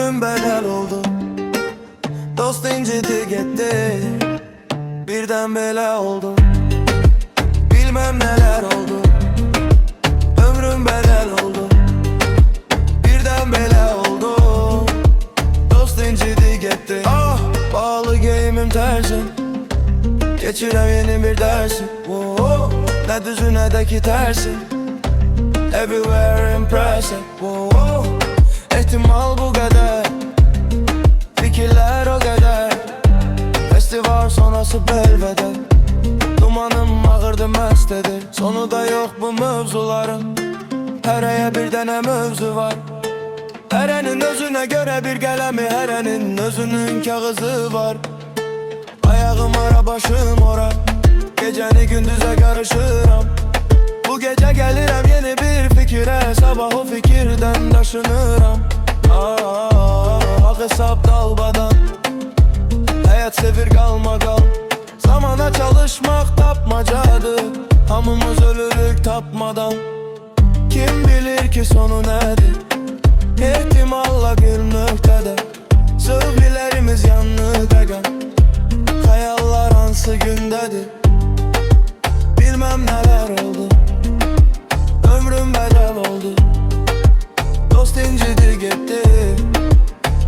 Ömrüm bedel oldu, dost incidi gitti. Birden bela oldu, bilmem neler oldu. Ömrüm bedel oldu, birden bela oldu. Dost incidi gitti. Ah, bağlı game'im tersim, geçirem yeni bir dersim. Ne düzü ne de ki tersi, everywhere impressive. İhtimal bu kadar, fikirler o kadar. Festival sonrası belveder, dumanım ağırdı məstədir. Sonu da yok bu mövzuların, hərəyə bir dənə mövzu var. Hərənin özünə göre bir qələmi, hərənin özünün kağızı var. Ayağım ara başım ora, gecəni gündüzə qarışıram. Bu gece gəlirəm yeni bir fikirə, sabah o fikirdən daşınıram. Hesap dalbadan, hayat sevir qalma qal. Zamana çalışmak tapmacadır, hamımız ölürük tapmadan. Kim bilir ki sonu nədir, ehtimalla bir nöqtədə. Sövgülərimiz yanlı dəqən, xəyallar hansı gündədir. Bilmem neler oldu, ömrüm bedel oldu. Dost incidi gitti,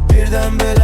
birden bela